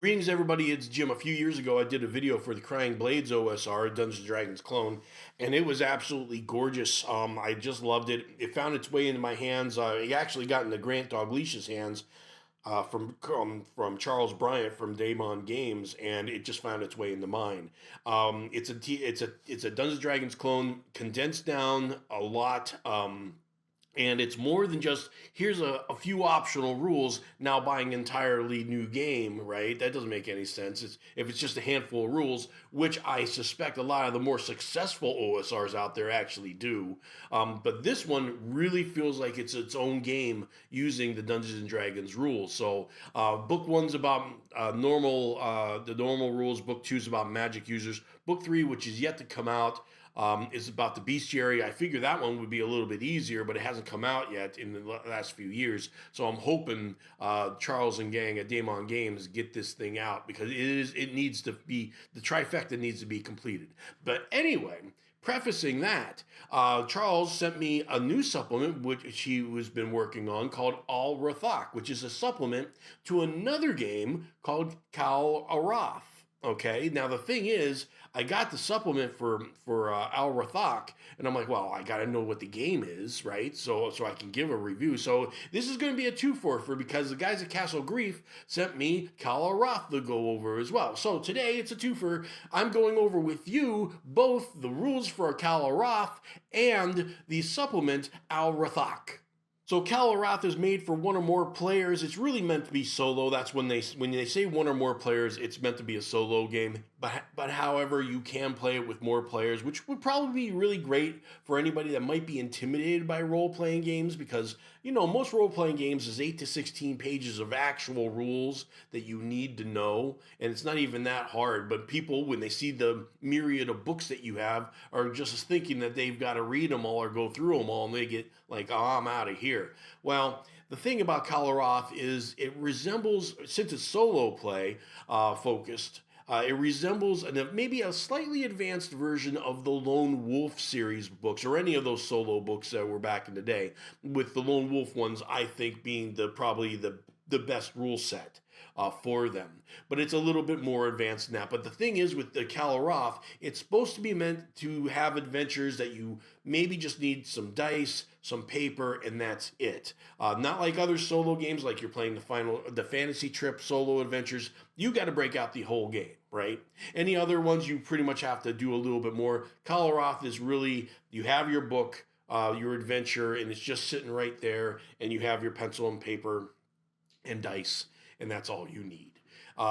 Greetings, everybody. It's Jim. A few years ago, I did a video for the Crying Blades OSR, Dungeons and Dragons clone, and it was absolutely gorgeous. I just loved it. It found its way into my hands. It actually got into Grant Dalglish's hands from Charles Bryant from Daemon Games, and it just found its way into mine. It's a Dungeons and Dragons clone, condensed down a lot. And it's more than just here's a few optional rules, now buying an entirely new game, right? That doesn't make any sense. If it's just a handful of rules, which I suspect a lot of the more successful OSRs out there actually do. But this one really feels like it's its own game using the Dungeons and Dragons rules. So book one's about the normal rules. Book two's about magic users. Book three, which is yet to come out, is about the bestiary. I figure that one would be a little bit easier, but it hasn't come out yet in the last few years. So I'm hoping Charles and gang at Daemon Games get this thing out because it needs to be, the trifecta needs to be completed. But anyway, prefacing that, Charles sent me a new supplement which he has been working on called Al-Rathak, which is a supplement to another game called Kal-Arath. Okay, now the thing is, I got the supplement for Al-Rathak, and I'm like, well, I got to know what the game is, right? So I can give a review. So this is going to be a two-for because the guys at Castle Grief sent me Kal-Arath to go over as well. So today it's a twofer. I'm going over with you both the rules for Kal-Arath and the supplement Al-Rathak. So Kal-Arath is made for one or more players. It's really meant to be solo. That's when they say one or more players, it's meant to be a solo game. But however, you can play it with more players, which would probably be really great for anybody that might be intimidated by role-playing games because, most role-playing games is 8 to 16 pages of actual rules that you need to know, and it's not even that hard. But people, when they see the myriad of books that you have, are just thinking that they've got to read them all or go through them all, and they get like, oh, I'm out of here. Well, the thing about Kal-Arath is it resembles, since it's solo play focused, it resembles maybe a slightly advanced version of the Lone Wolf series books or any of those solo books that were back in the day, with the Lone Wolf ones, I think, being probably the best rule set for them. But it's a little bit more advanced than that. But the thing is, with the Kal-Arath, it's supposed to be meant to have adventures that you maybe just need some dice, some paper, and that's it. Not like other solo games, like you're playing the Fantasy Trip solo adventures. You got to break out the whole game, right? Any other ones, you pretty much have to do a little bit more. Kal-Arath is really, you have your book, your adventure, and it's just sitting right there, and you have your pencil and paper and dice, and that's all you need.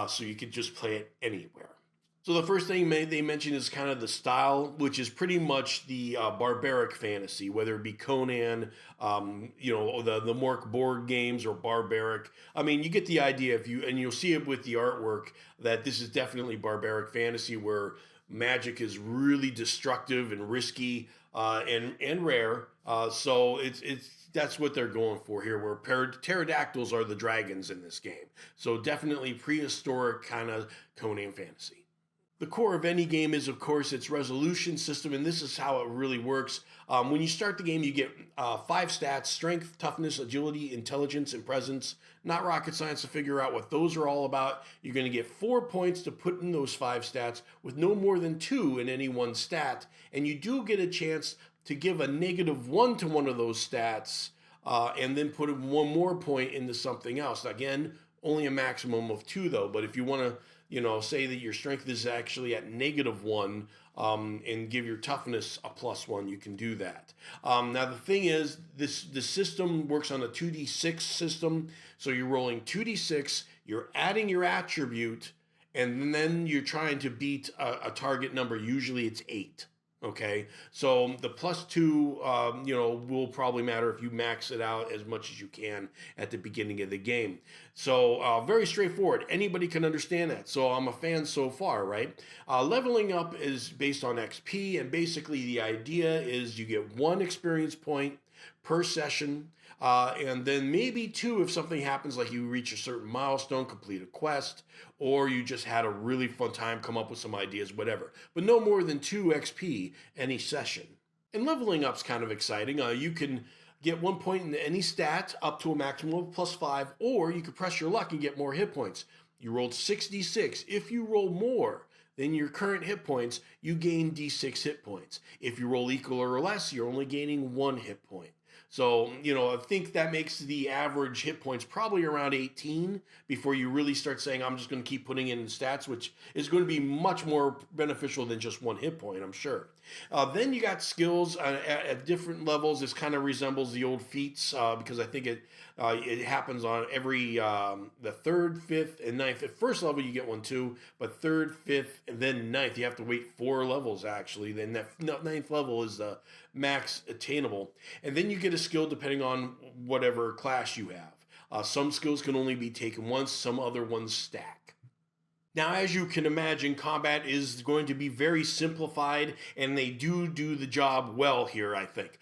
So you can just play it anywhere. So the first thing they mention is kind of the style, which is pretty much the barbaric fantasy, whether it be Conan, the Mork board games or barbaric. I mean, you get the idea and you'll see it with the artwork that this is definitely barbaric fantasy where magic is really destructive and risky and rare. So it's that's what they're going for here, where pterodactyls are the dragons in this game. So definitely prehistoric kind of Conan fantasy. The core of any game is, of course, its resolution system, and this is how it really works. When you start the game, you get 5 stats: strength, toughness, agility, intelligence, and presence. Not rocket science to figure out what those are all about. You're going to get 4 points to put in those 5 stats with no more than 2 in any one stat, and you do get a chance to give a -1 to one of those stats and then put 1 more point into something else. Again, only a maximum of 2 though, but if you want to say that your strength is actually at -1 and give your toughness a +1, you can do that. Now, the thing is, the system works on a 2d6 system. So you're rolling 2d6, you're adding your attribute, and then you're trying to beat a target number. Usually it's 8. Okay, so the +2, will probably matter if you max it out as much as you can at the beginning of the game. So very straightforward. Anybody can understand that. So I'm a fan so far, right? Leveling up is based on XP, and basically the idea is you get 1 experience point per session. And then maybe 2 if something happens, like you reach a certain milestone, complete a quest, or you just had a really fun time, come up with some ideas, whatever. But no more than 2 XP any session. And leveling up's kind of exciting. You can get 1 point in any stat up to a maximum of +5, or you could press your luck and get more hit points. You rolled 6d6. If you roll more than your current hit points, you gain d6 hit points. If you roll equal or less, you're only gaining 1 hit point. So, I think that makes the average hit points probably around 18 before you really start saying, I'm just going to keep putting in stats, which is going to be much more beneficial than just 1 hit point, I'm sure. Then you got skills at different levels. This kind of resembles the old feats because I think it happens on every the 3rd, 5th, and 9th. At first level, you get 1, 2, but 3rd, 5th, and then 9th, you have to wait 4 levels actually. Then that 9th level is the max attainable. And then you get a skill depending on whatever class you have. Some skills can only be taken once, some other ones stack. Now, as you can imagine, combat is going to be very simplified, and they do the job well here, I think.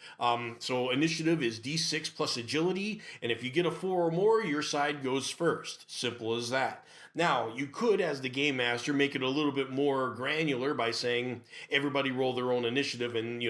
So initiative is d6 plus agility, and if you get a 4 or more, your side goes first. Simple as that. Now, you could, as the game master, make it a little bit more granular by saying everybody roll their own initiative, and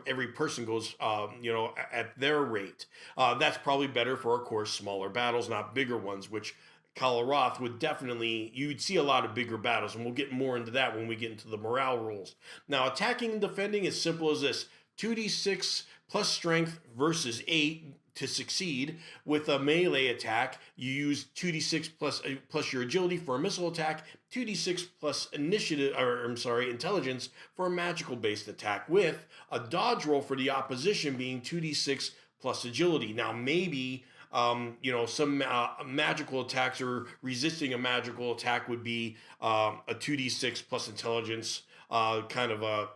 every person goes at their rate. That's probably better for, of course, smaller battles, not bigger ones, which Kal-Arath would definitely, you'd see a lot of bigger battles, and we'll get more into that when we get into the morale rules. Now, attacking and defending is simple as this: 2d6 plus strength versus 8 to succeed. With a melee attack, you use 2d6 plus your agility for a missile attack, 2d6 plus intelligence for a magical based attack, with a dodge roll for the opposition being 2d6 plus agility. Now, maybe some magical attacks or resisting a magical attack would be a 2d6 plus intelligence kind of a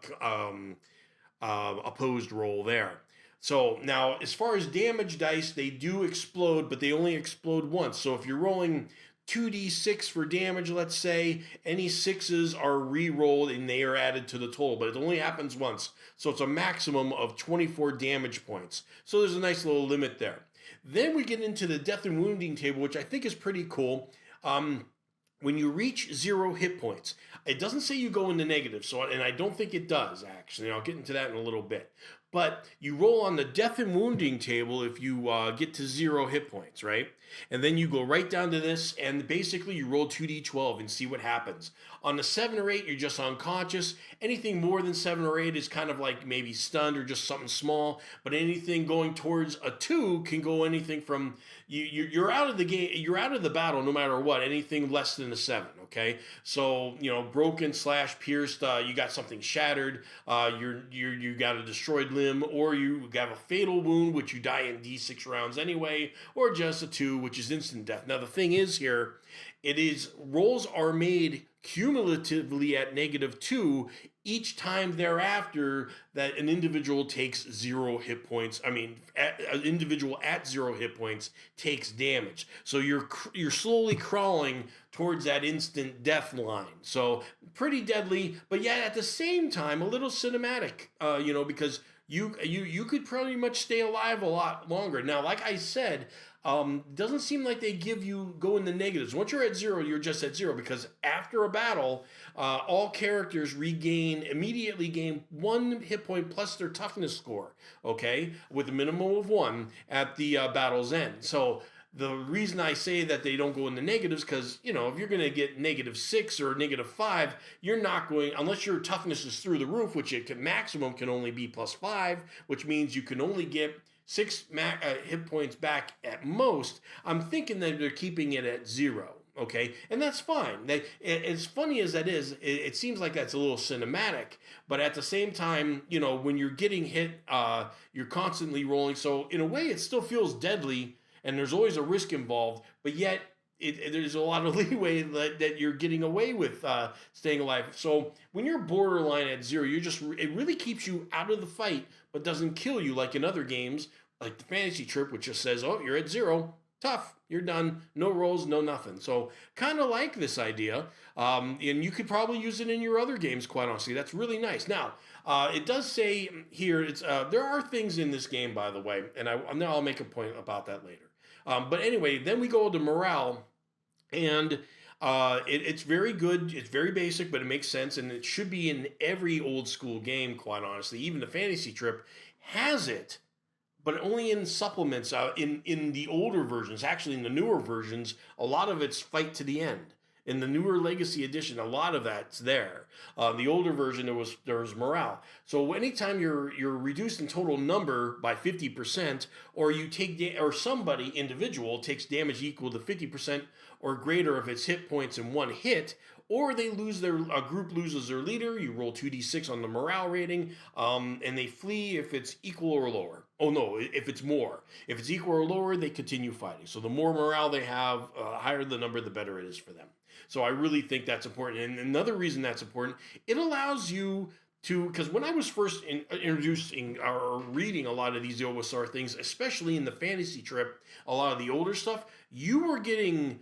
opposed roll there. So now, as far as damage dice, they do explode, but they only explode once. So if you're rolling 2d6 for damage, let's say, any 6s are re-rolled and they are added to the total, but it only happens once. So it's a maximum of 24 damage points. So there's a nice little limit there. Then we get into the death and wounding table, which I think is pretty cool. When you reach 0 hit points, it doesn't say you go into negative, and I don't think it does, actually. I'll get into that in a little bit. But you roll on the death and wounding table if you get to 0 hit points, right? And then you go right down to this, and basically you roll 2d12 and see what happens. On the 7 or 8, you're just unconscious. Anything more than 7 or 8 is kind of like maybe stunned or just something small. But anything going towards a 2 can go anything from you're out of the game, you're out of the battle no matter what. Anything less than a 7, okay? So broken / pierced, you got something shattered, you got a destroyed limb, or you have a fatal wound, which you die in d6 rounds anyway, or just a 2, which is instant death. Now the thing is here, rolls are made cumulatively at -2 each time thereafter that an individual takes 0 hit points. An individual at 0 hit points takes damage. So you're slowly crawling towards that instant death line. So pretty deadly, but yet at the same time a little cinematic. Because you could pretty much stay alive a lot longer. Now, like I said, doesn't seem like they go in the negatives. Once you're at 0, you're just at 0, because after a battle, all characters immediately gain 1 hit point plus their toughness score, okay, with a minimum of 1 at the battle's end. So the reason I say that they don't go in the negatives, because, if you're going to get -6 or -5, you're not going, unless your toughness is through the roof, which maximum can only be +5, which means you can only get 6 hit points back at most. I'm thinking that they're keeping it at 0, okay? And that's fine. As funny as that is, it seems like that's a little cinematic, but at the same time, when you're getting hit, you're constantly rolling. So in a way, it still feels deadly, and there's always a risk involved, but yet there's a lot of leeway that you're getting away with staying alive. So when you're borderline at 0, it really keeps you out of the fight, but doesn't kill you like in other games, like the fantasy trip, which just says, oh, you're at 0, tough, you're done, no rolls, no nothing. So kind of like this idea, and you could probably use it in your other games, quite honestly. That's really nice. Now, it does say here, there are things in this game, by the way, and I'll make a point about that later. But anyway, then we go to morale, and it's very good. It's very basic, but it makes sense, and it should be in every old school game, quite honestly. Even the fantasy trip has it, but only in supplements. In the older versions, actually in the newer versions, a lot of it's fight to the end. In the newer Legacy Edition, a lot of that's there. The older version, there was morale. So anytime you're reduced in total number by 50%, or you or somebody individual takes damage equal to 50% or greater of its hit points in one hit, or they lose a group loses their leader. You roll 2d6 on the morale rating, and they flee if it's equal or lower. Oh no, if it's more. If it's equal or lower, they continue fighting. So the more morale they have, higher the number, the better it is for them. So I really think that's important. And another reason that's important, it allows you to, because when I was first introducing or reading a lot of these OSR things, especially in the fantasy trip, a lot of the older stuff, you were getting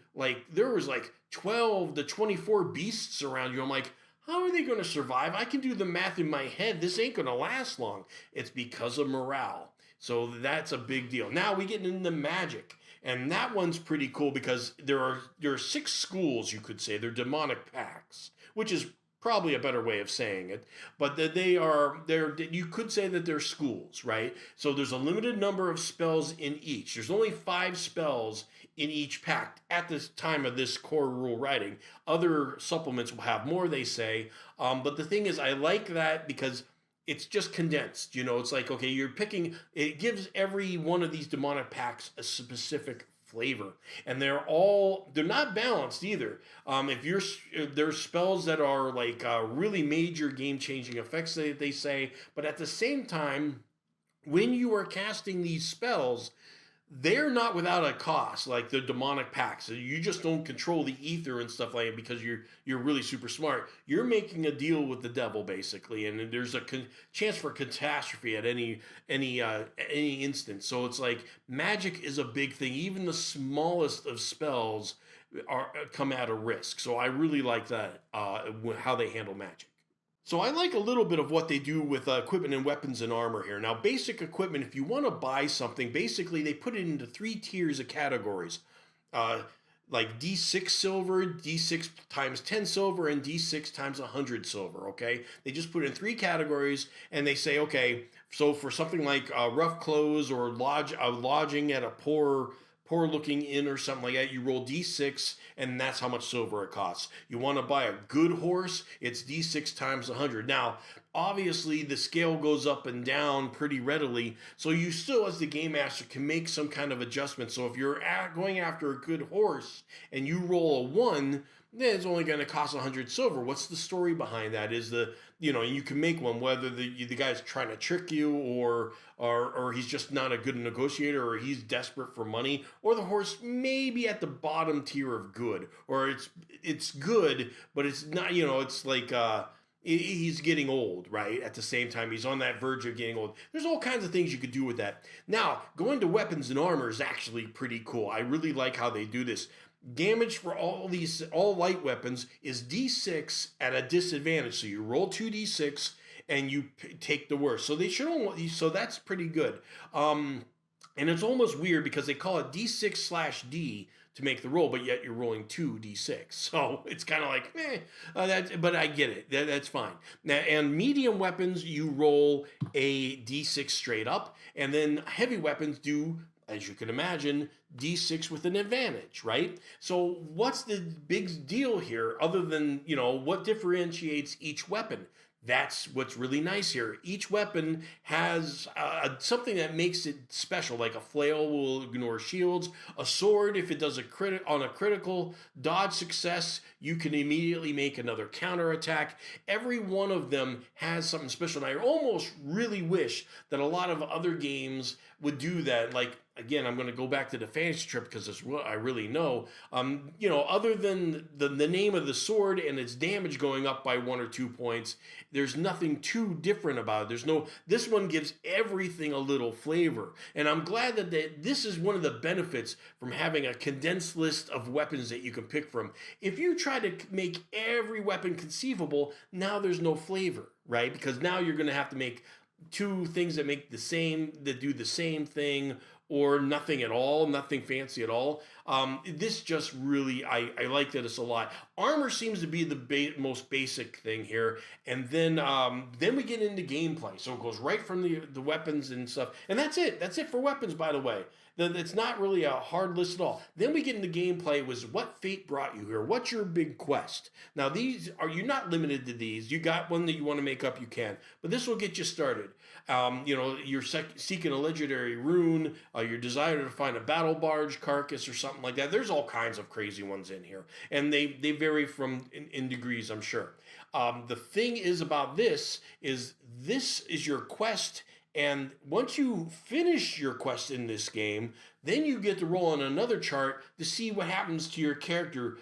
there was 12 to 24 beasts around you. I'm like, how are they going to survive? I can do the math in my head. This ain't going to last long. It's because of morale. So that's a big deal. Now we get into magic. And that one's pretty cool because there are 6 schools, you could say. They're demonic pacts, which is probably a better way of saying it. But you could say that they're schools, right? So there's a limited number of spells in each. There's only 5 spells in each pact at this time of this core rule writing. Other supplements will have more, they say. But the thing is, I like that because it's just condensed. It's like, okay, it gives every one of these demonic pacts a specific flavor, and they're not balanced either. There's spells that are really major game-changing effects, they say, but at the same time, when you are casting these spells, they're not without a cost, like the demonic pacts. You just don't control the ether and stuff like that because you're really super smart. You're making a deal with the devil basically, and there's a chance for catastrophe at any instance. So it's like magic is a big thing. Even the smallest of spells come at a risk. So I really like that how they handle magic. So I like a little bit of what they do with equipment and weapons and armor here. Now, basic equipment, if you want to buy something, basically they put it into 3 tiers of categories. Like D6 silver, D6 times 10 silver, and D6 times 100 silver, okay? They just put it in 3 categories, and they say, okay, so for something like rough clothes or lodging at a poor looking inn or something like that, you roll D6 and that's how much silver it costs. You want to buy a good horse, it's D6 times 100. Now, obviously the scale goes up and down pretty readily, so you still as the game master can make some kind of adjustment. So if you're going after a good horse and you roll a 1, then it's only going to cost 100 silver. What's the story behind that? You can make one, whether the guy's trying to trick you or he's just not a good negotiator, or he's desperate for money, or the horse may be at the bottom tier of good, or it's good, but it's not, it's like, he's getting old, right? At the same time, he's on that verge of getting old. There's all kinds of things you could do with that. Now, going to weapons and armor is actually pretty cool. I really like how they do this. Damage for all light weapons is D6 at a disadvantage. So you roll 2d6 and you take the worst. So that's pretty good. And it's almost weird because they call it D6/D to make the roll, but yet you're rolling 2d6. So it's kind of like, but I get it. That's fine. Now, and medium weapons, you roll a d6 straight up, and then heavy weapons do, as you can imagine, D6 with an advantage, right? So what's the big deal here other than, what differentiates each weapon? That's what's really nice here. Each weapon has something that makes it special, like a flail will ignore shields. A sword, if it does on a critical dodge success, you can immediately make another counterattack. Every one of them has something special. And I almost really wish that a lot of other games would do that. Like, again, I'm going to go back to the fantasy trip because it's what I really know. Other than the name of the sword and its damage going up by 1 or 2 points, there's nothing too different about it. This one gives everything a little flavor. And I'm glad that this is one of the benefits from having a condensed list of weapons that you can pick from. If you try to make every weapon conceivable, now there's no flavor, right? Because now you're going to have to make 2 things that do the same thing, or nothing at all, nothing fancy at all. This just really, I like that it's a lot. Armor seems to be the most basic thing here, and then we get into gameplay. So it goes right from the weapons and stuff, and that's it. That's it for weapons, by the way. It's not really a hard list at all. Then we get into gameplay. Was what fate brought you here? What's your big quest? Now these are you're not limited to these. You got one that you want to make up, you can. But this will get you started. You're seeking a legendary rune. Your desire to find a battle barge carcass or something like that. There's all kinds of crazy ones in here, and they vary from in degrees, I'm sure. The thing is about this is your quest. And once you finish your quest in this game, then you get to roll on another chart to see what happens to your character.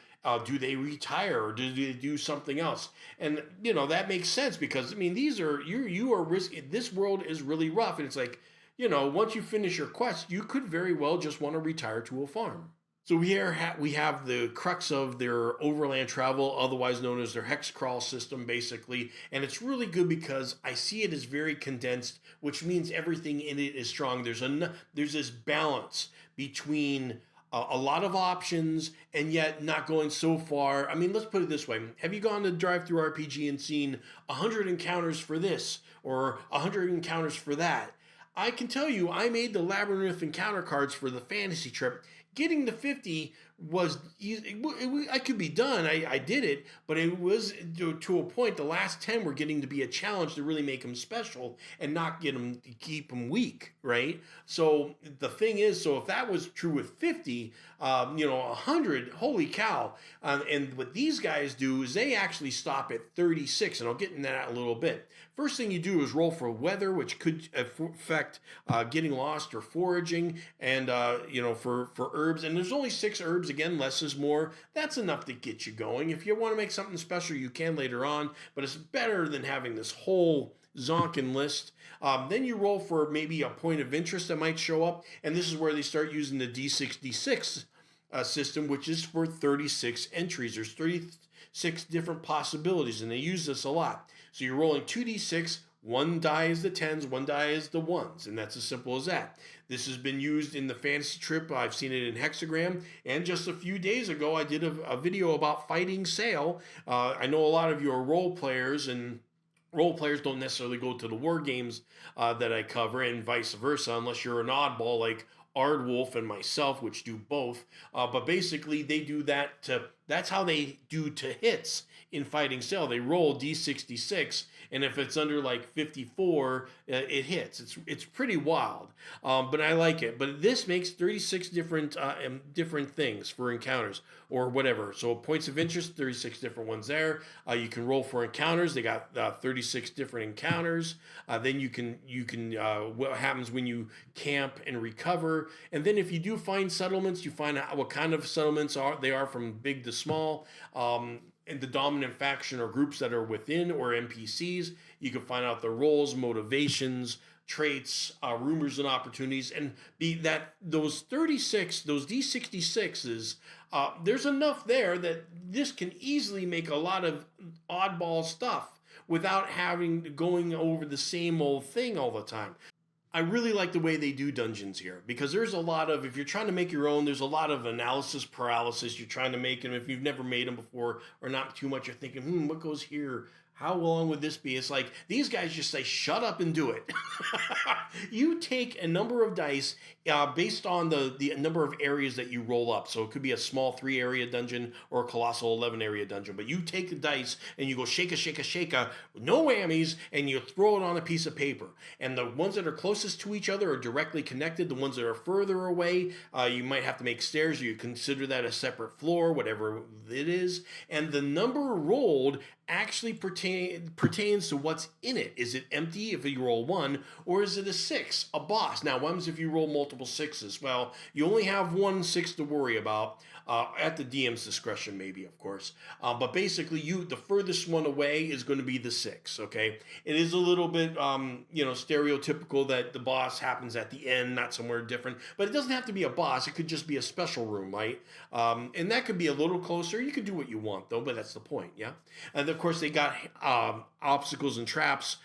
Do they retire or do they do something else? And that makes sense because these are you are risky. This world is really rough, and it's like once you finish your quest, you could very well just want to retire to a farm. So here we have the crux of their overland travel, otherwise known as their hex crawl system, basically. And it's really good because I see it as very condensed, which means everything in it is strong. There's this balance between a lot of options and yet not going so far. Let's put it this way. Have you gone to Drive-Thru RPG and seen 100 encounters for this or 100 encounters for that? I can tell you, I made the Labyrinth encounter cards for the fantasy trip. Getting to 50 was easy. I could be done. I did it, but it was to a point. The last 10 were getting to be a challenge to really make them special and not keep them weak, right? So the thing is, if that was true with 50, 100, holy cow. And what these guys do is they actually stop at 36, and I'll get into that in a little bit. First thing you do is roll for weather, which could affect getting lost or foraging, and for herbs. And there's only 6 herbs. Again, less is more. That's enough to get you going. If you want to make something special, you can later on, but it's better than having this whole zonkin list. Then you roll for maybe a point of interest that might show up, and this is where they start using the D66 system, which is for 36 entries. There's 36 different possibilities, and they use this a lot. So you're rolling 2d6, one die is the 10s, one die is the 1s, and that's as simple as that. This has been used in the fantasy trip. I've seen it in Hexagram, and just a few days ago, I did a video about fighting Sail. I know a lot of you are role players, and role players don't necessarily go to the war games that I cover, and vice versa, unless you're an oddball like Ardwolf and myself, which do both. But basically, they do that that's how they do to hits in fighting Sail. They roll D66, and if it's under like 54, it hits. It's pretty wild, but I like it. But this makes 36 different things for encounters or whatever. So points of interest, 36 different ones there. You can roll for encounters. They got 36 different encounters. Then you can what happens when you camp and recover. And then if you do find settlements, you find out what kind of settlements they are from big to small. And the dominant faction or groups that are within or NPCs. You can find out their roles, motivations, traits, rumors and opportunities, and those 36, those D66s, there's enough there that this can easily make a lot of oddball stuff without going over the same old thing all the time. I really like the way they do dungeons here because there's a lot of, if you're trying to make your own, there's a lot of analysis paralysis. You're trying to make them. If you've never made them before or not too much, you're thinking, what goes here? How long would this be? It's like these guys just say, shut up and do it. You take a number of dice based on the number of areas that you roll up. So it could be a small 3-area dungeon or a colossal 11-area dungeon. But you take the dice and you go shake a, no whammies, and you throw it on a piece of paper. And the ones that are closest to each other are directly connected. The ones that are further away, you might have to make stairs. You consider that a separate floor, whatever it is. And the number rolled actually pertains to what's in it. Is it empty if you roll 1, or is it a 6, a boss? Now, what happens if you roll multiple 6s? Well, you only have one 6 to worry about. at the DM's discretion, maybe, of course. But basically, the furthest one away is going to be the 6. Okay, it is a little bit, stereotypical that the boss happens at the end, not somewhere different. But it doesn't have to be a boss. It could just be a special room, right? And that could be a little closer. You could do what you want, though, but that's the point, yeah. And of course, they got obstacles and traps,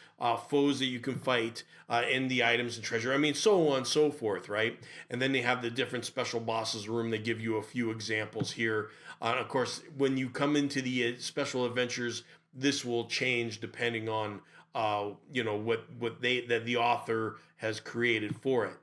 foes that you can fight, in the items and treasure. I mean, so on and so forth, right? And then they have the different special bosses room. They give you a few examples here. Of course, when you come into the special adventures, this will change depending on what the author has created for it.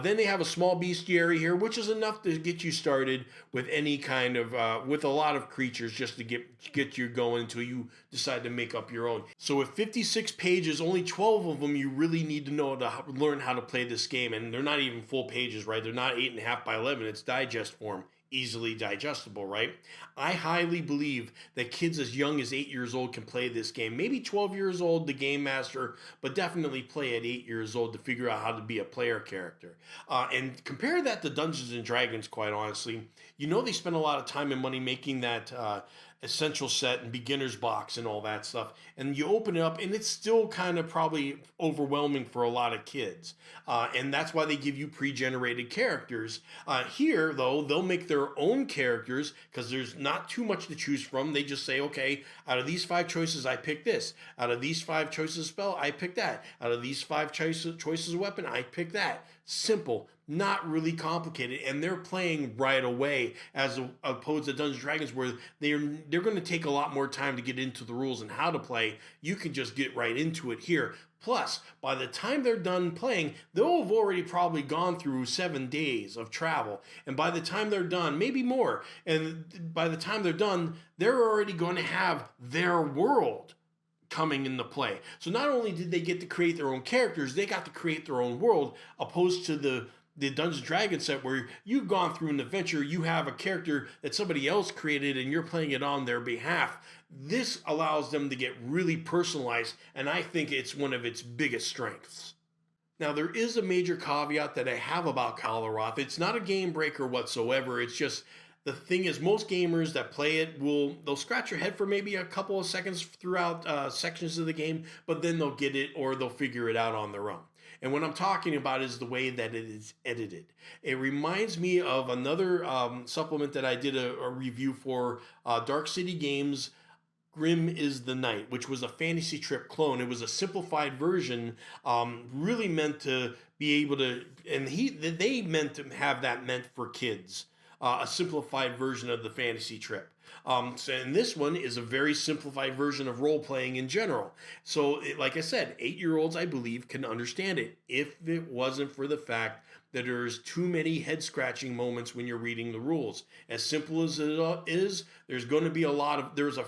Then they have a small bestiary here, which is enough to get you started with any kind of with a lot of creatures, just to get you going until you decide to make up your own. So with 56 pages, only 12 of them you really need to know to learn how to play this game, and they're not even full pages, right? They're not 8.5 by 11. It's digest form. Easily digestible, right? I highly believe that kids as young as 8 years old can play this game. Maybe 12 years old, the game master, but definitely play at 8 years old to figure out how to be a player character. And compare that to Dungeons and Dragons, quite honestly. They spend a lot of time and money making that essential set and beginner's box and all that stuff. And you open it up and it's still kind of probably overwhelming for a lot of kids. And that's why they give you pre-generated characters. Here, though, they'll make their own characters because there's not too much to choose from. They just say, okay, out of these 5 choices, I pick this. Out of these 5 choices of spell, I pick that. Out of these 5 choices of weapon, I pick that. Simple, not really complicated, and they're playing right away, as opposed to Dungeons & Dragons, where they're going to take a lot more time to get into the rules and how to play. You can just get right into it here. Plus, by the time they're done playing, they'll have already probably gone through 7 days of travel, and by the time they're done, maybe more, and by the time they're done, they're already going to have their world coming into play. So not only did they get to create their own characters, they got to create their own world, opposed to the Dungeons & Dragons set where you've gone through an adventure, you have a character that somebody else created and you're playing it on their behalf. This allows them to get really personalized, and I think it's one of its biggest strengths. Now, there is a major caveat that I have about Kal-Arath. It's not a game breaker whatsoever. It's just, the thing is, most gamers that play it they'll scratch your head for maybe a couple of seconds throughout sections of the game, but then they'll get it or they'll figure it out on their own. And what I'm talking about is the way that it is edited. It reminds me of another supplement that I did a review for, Dark City Games' Grim is the Night, which was a fantasy trip clone. It was a simplified version, really meant to be able to, and they meant to have that meant for kids. A simplified version of the fantasy trip. And this one is a very simplified version of role playing in general. So, like I said, 8-year-olds, I believe, can understand it if it wasn't for the fact that there's too many head scratching moments when you're reading the rules. As simple as it is, there's going to be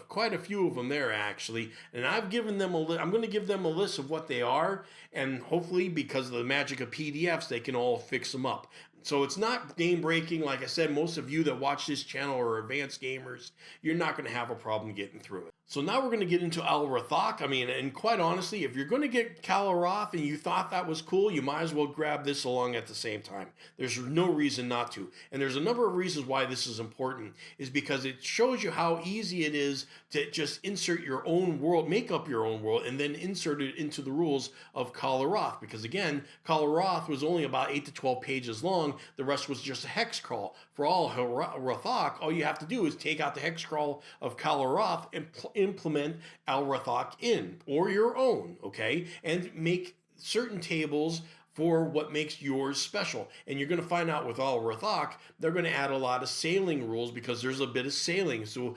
quite a few of them there, actually. And I've given them I'm going to give them a list of what they are, and hopefully, because of the magic of PDFs, they can all fix them up. So it's not game breaking. Like I said, most of you that watch this channel are advanced gamers. You're not going to have a problem getting through it. So now we're going to get into Al-Rathak. I mean, and quite honestly, if you're going to get Kal-Arath and you thought that was cool, you might as well grab this along at the same time. There's no reason not to. And there's a number of reasons why this is important, is because it shows you how easy it is to just insert your own world, make up your own world, and then insert it into the rules of Kal-Arath. Because again, Kal-Arath was only about 8 to 12 pages long. The rest was just a hex crawl. For Al-Rathak, all you have to do is take out the hex crawl of Kal-Arath and implement Al-Rathak in, or your own, okay? And make certain tables for what makes yours special. And you're going to find out with Al-Rathak, they're going to add a lot of sailing rules because there's a bit of sailing. So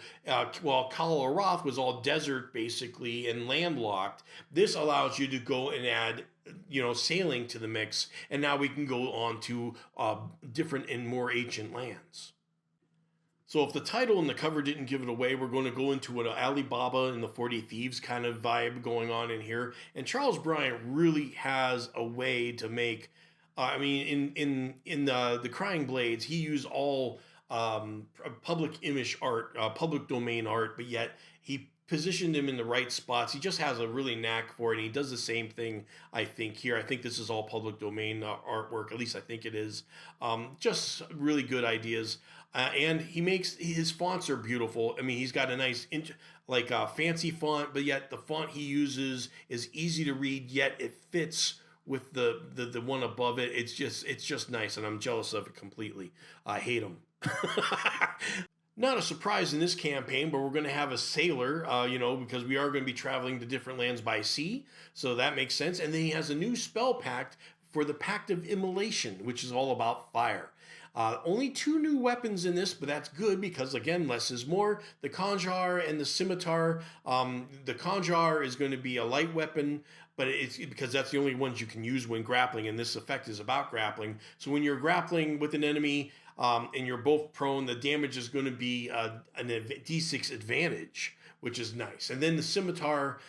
while Kal-Arath was all desert basically and landlocked, this allows you to go and add sailing to the mix, and now we can go on to different and more ancient lands. So if the title and the cover didn't give it away, we're going to go into an Alibaba and the 40 Thieves kind of vibe going on in here. And Charles Bryant really has a way to make, in the Crying Blades, he used all public image art, public domain art, but yet he positioned him in the right spots. He just has a really knack for it. And he does the same thing, I think, here. I think this is all public domain artwork. At least I think it is. Just really good ideas. And he makes his fonts are beautiful. I mean, he's got a nice, fancy font, but yet the font he uses is easy to read, yet it fits with the one above it. It's just nice, and I'm jealous of it completely. I hate him. Not a surprise in this campaign, but we're going to have a sailor, because we are going to be traveling to different lands by sea. So that makes sense. And then he has a new spell pact for the Pact of Immolation, which is all about fire. Only 2 new weapons in this, but that's good because, again, less is more. The Conjar and the Scimitar. The Conjar is going to be a light weapon, but it's because that's the only ones you can use when grappling, and this effect is about grappling. So when you're grappling with an enemy and you're both prone, the damage is going to be a D6 advantage, which is nice. And then the Scimitar,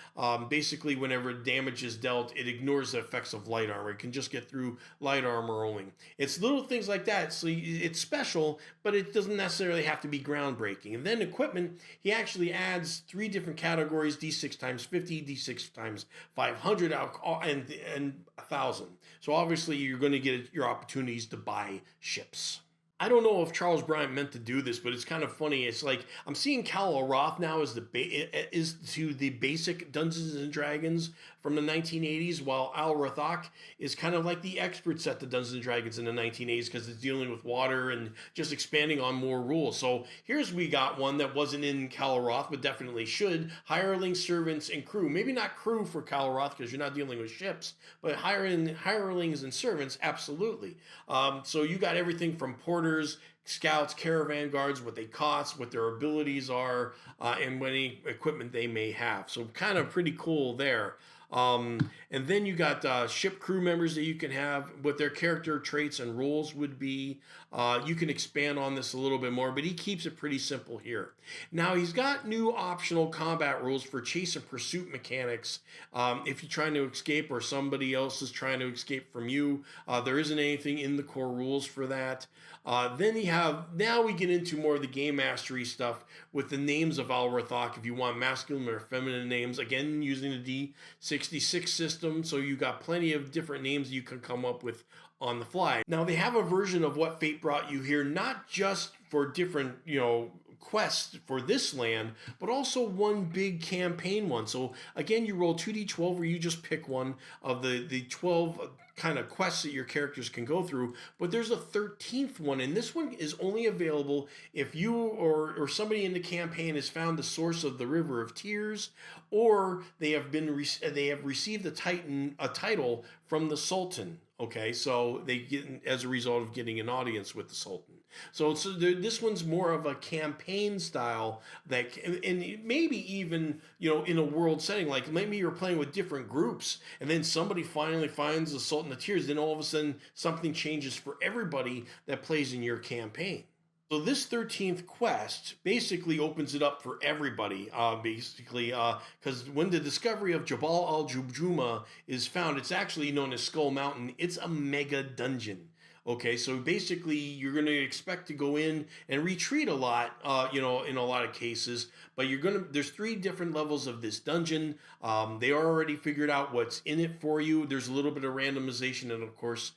basically whenever damage is dealt, it ignores the effects of light armor. It can just get through light armor only. It's little things like that. So it's special, but it doesn't necessarily have to be groundbreaking. And then equipment, he actually adds 3 different categories: D6 times 50, D6 times 500, and 1,000. So obviously you're going to get your opportunities to buy ships. I don't know if Charles Bryant meant to do this, but it's kind of funny. It's like I'm seeing Kal-Arath now as is to the basic Dungeons and Dragons from the 1980s, while Al-Rathak is kind of like the expert set to Dungeons and Dragons in the 1980s because it's dealing with water and just expanding on more rules. So we got one that wasn't in Kal-Arath, but definitely should. Hirelings, servants, and crew. Maybe not crew for Kal-Arath because you're not dealing with ships, but hirelings and servants, absolutely. So you got everything from porters, scouts, caravan guards, what they cost, what their abilities are, and what any equipment they may have. So kind of pretty cool there. And then you got ship crew members that you can have, what their character traits and roles would be. You can expand on this a little bit more, but he keeps it pretty simple here. Now he's got new optional combat rules for chase and pursuit mechanics. If you're trying to escape or somebody else is trying to escape from you, there isn't anything in the core rules for that. Now we get into more of the game mastery stuff with the names of Al-Rathak. If you want masculine or feminine names, again, using the D66 system. So you got plenty of different names you can come up with on the fly. Now they have a version of what fate brought you here, not just for different, quests for this land, but also one big campaign one. So again, you roll 2d12 where you just pick one of the 12 kind of quests that your characters can go through, but there's a 13th one, and this one is only available if you or somebody in the campaign has found the source of the River of Tears, or they have received a title from the Sultan. Okay, so they get as a result of getting an audience with the Sultan. So this one's more of a campaign style and maybe even, in a world setting, like maybe you're playing with different groups and then somebody finally finds the Sultan of Tears, then all of a sudden something changes for everybody that plays in your campaign. So this 13th quest basically opens it up for everybody, because when the discovery of Jabal al-Jumjuma is found, it's actually known as Skull Mountain. It's a mega dungeon. Okay, so basically you're going to expect to go in and retreat a lot, in a lot of cases, but there's 3 different levels of this dungeon. They already figured out what's in it for you. There's a little bit of randomization and, of course,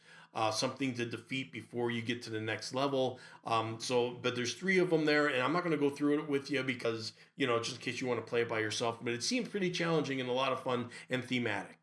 something to defeat before you get to the next level. But there's 3 of them there, and I'm not going to go through it with you because, just in case you want to play it by yourself, but it seems pretty challenging and a lot of fun and thematic.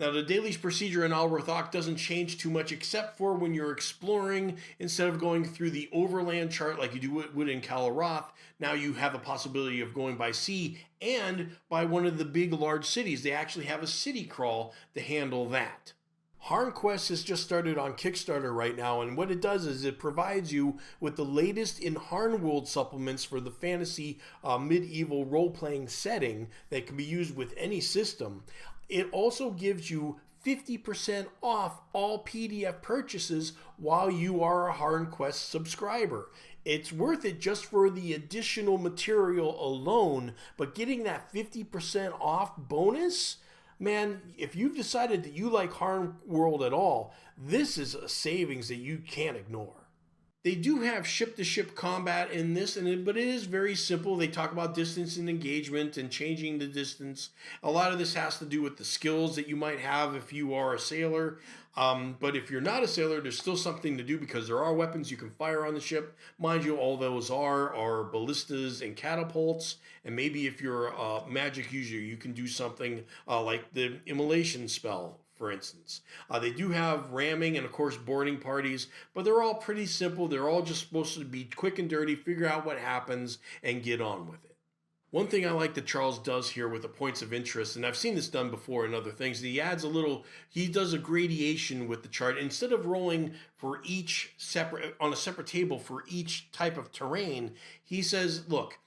Now, the daily procedure in Al-Rathak doesn't change too much except for when you're exploring. Instead of going through the Overland chart like you would in Kal-Arath, now you have the possibility of going by sea and by one of the big, large cities. They actually have a city crawl to handle that. Harn Quest has just started on Kickstarter right now, and what it does is it provides you with the latest in Harn World supplements for the fantasy medieval role-playing setting that can be used with any system. It also gives you 50% off all PDF purchases while you are a Harn Quest subscriber. It's worth it just for the additional material alone, but getting that 50% off bonus, man, if you've decided that you like Harn World at all, this is a savings that you can't ignore. They do have ship-to-ship combat in this, but it is very simple. They talk about distance and engagement and changing the distance. A lot of this has to do with the skills that you might have if you are a sailor. But if you're not a sailor, there's still something to do because there are weapons you can fire on the ship. Mind you, all those are ballistas and catapults. And maybe if you're a magic user, you can do something like the immolation spell, for instance. They do have ramming and, of course, boarding parties, but they're all pretty simple. They're all just supposed to be quick and dirty, figure out what happens, and get on with it. One thing I like that Charles does here with the points of interest, and I've seen this done before in other things, he does a gradation with the chart. Instead of rolling for each on a separate table for each type of terrain, he says, look,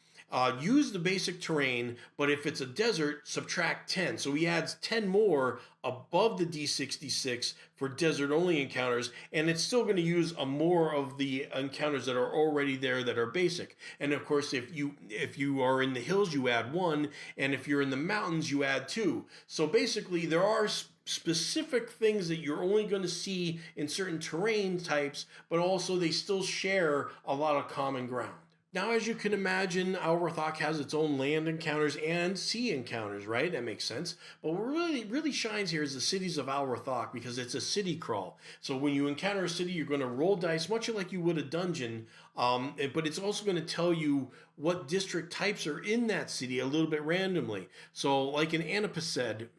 use the basic terrain, but if it's a desert, subtract 10. So he adds 10 more above the D66 for desert-only encounters, and it's still going to use more of the encounters that are already there that are basic. And of course, if you are in the hills, you add 1, and if you're in the mountains, you add 2. So basically, there are specific things that you're only going to see in certain terrain types, but also they still share a lot of common ground. Now, as you can imagine, Al-Rathak has its own land encounters and sea encounters, right? That makes sense. But what really shines here is the cities of Al-Rathak because it's a city crawl. So when you encounter a city, you're going to roll dice, much like you would a dungeon, but it's also going to tell you what district types are in that city a little bit randomly. So like in Anipus said,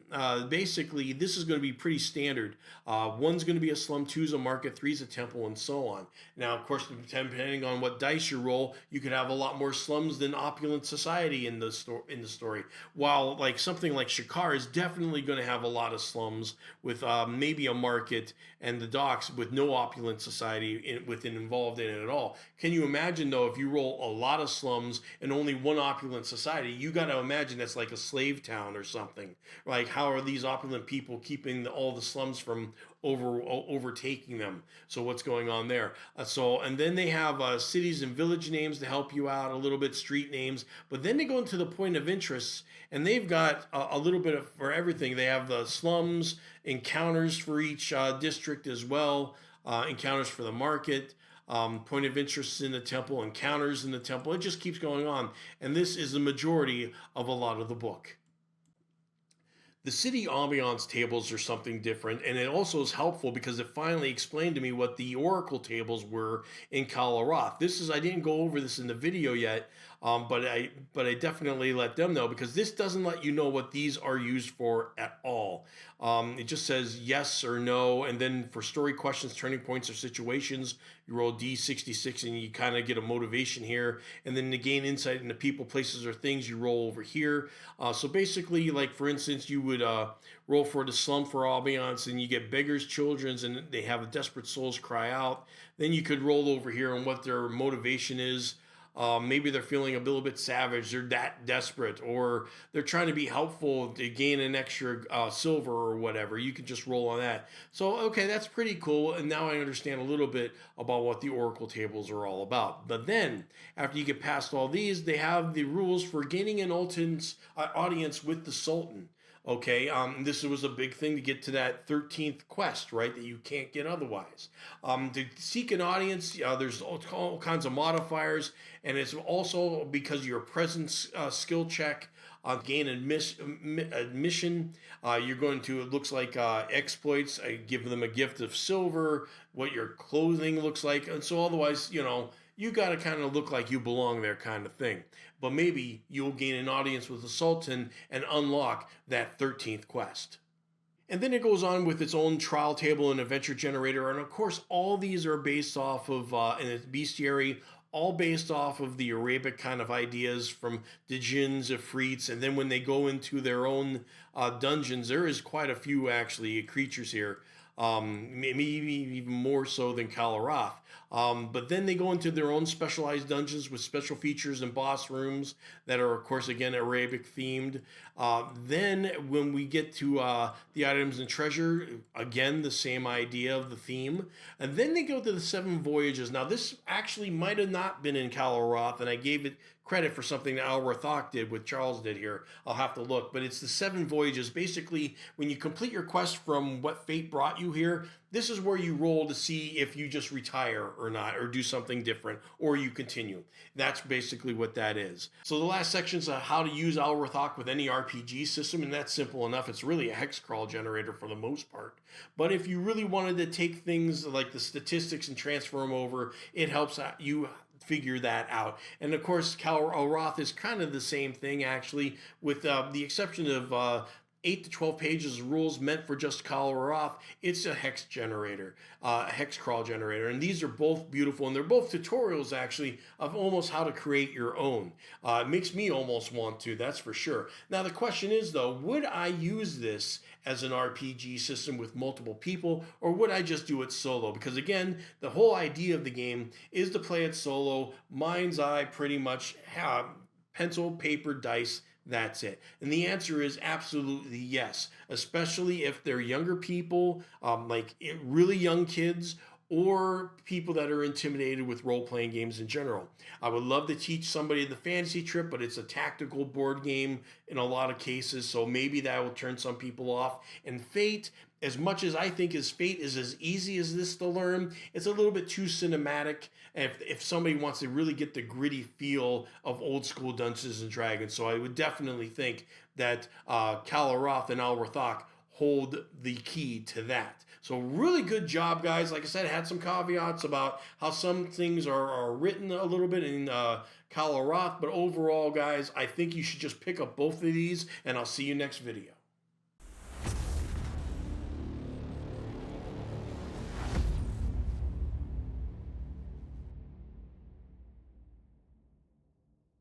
basically this is going to be pretty standard. One's going to be a slum, two's a market, three's a temple, and so on. Now, of course, depending on what dice you roll, you could have a lot more slums than opulent society in the story. While like something like Shikar is definitely going to have a lot of slums with maybe a market and the docks with no opulent society involved in it at all. Can you imagine though if you roll a lot of slums and only one opulent society? You got to imagine that's like a slave town or something. Like how are these opulent people keeping all the slums from overtaking them? So what's going on there? And then they have cities and village names to help you out a little bit, street names, but then they go into the point of interest and they've got a little bit for everything. They have the slums, encounters for each district as well, encounters for the market, point of interest in the temple, encounters in the temple. It just keeps going on. And this is the majority of a lot of the book. The city ambiance tables are something different, and it also is helpful because it finally explained to me what the oracle tables were in Kal-Arath. I didn't go over this in the video yet, but I definitely let them know because this doesn't let you know what these are used for at all. It just says yes or no, and then for story questions, turning points, or situations, you roll D66 and you kind of get a motivation here, and then to gain insight into people, places, or things, you roll over here. So basically, like for instance, you would roll for the slum for ambiance, and you get beggars, children's, and they have desperate souls cry out. Then you could roll over here on what their motivation is. Maybe they're feeling a little bit savage, they're that desperate, or they're trying to be helpful to gain an extra silver or whatever. You can just roll on that. So, okay, that's pretty cool. And now I understand a little bit about what the oracle tables are all about. But then, after you get past all these, they have the rules for gaining an audience with the Sultan. Okay, this was a big thing to get to that 13th quest, right, that you can't get otherwise. To seek an audience, there's all kinds of modifiers, and it's also because of your presence skill check, gain admission. You're going to, it looks like exploits, give them a gift of silver, what your clothing looks like, and so otherwise, you got to kind of look like you belong there kind of thing. But maybe you'll gain an audience with the Sultan and unlock that 13th quest. And then it goes on with its own trial table and adventure generator. And of course, all these are based off of, in its bestiary, all based off of the Arabic kind of ideas from the jinns, ifrits, and then when they go into their own dungeons, there is quite a few actually creatures here. Maybe even more so than Kal-Arath. But then they go into their own specialized dungeons with special features and boss rooms that are, of course, again, Arabic themed. Then when we get to the items and treasure, again, the same idea of the theme. And then they go to the 7 voyages. Now, this actually might have not been in Kal-Arath, and I gave it credit for something that Al-Rathak did, what Charles did here. I'll have to look. But it's the 7 voyages. Basically, when you complete your quest from what fate brought you here, this is where you roll to see if you just retire or not, or do something different, or you continue. That's basically what that is. So the last section is how to use Al-Rathak with any RPG system, and that's simple enough. It's really a hex crawl generator for the most part. But if you really wanted to take things like the statistics and transfer them over, it helps you figure that out. And of course, Kal-Arath is kind of the same thing, actually, with the exception of 8 to 12 pages of rules meant for just Kal-Arath. It's a hex generator, a hex crawl generator. And these are both beautiful, and they're both tutorials, actually, of almost how to create your own. It makes me almost want to, that's for sure. Now, the question is, though, would I use this as an RPG system with multiple people, or would I just do it solo? Because again, the whole idea of the game is to play it solo. Mind's eye, pretty much, pencil, paper, dice, that's it. And the answer is absolutely yes, especially if they're younger people, like really young kids, or people that are intimidated with role-playing games in general. I would love to teach somebody the fantasy trip, but it's a tactical board game in a lot of cases, so maybe that will turn some people off. And Fate, as much as I think Fate is as easy as this to learn, it's a little bit too cinematic if somebody wants to really get the gritty feel of old school Dungeons and Dragons. So I would definitely think that Kal-Arath and Al-Rathak hold the key to that. So really good job, guys. Like I said, I had some caveats about how some things are written a little bit in Kal-Arath, but overall, guys, I think you should just pick up both of these, and I'll see you next video.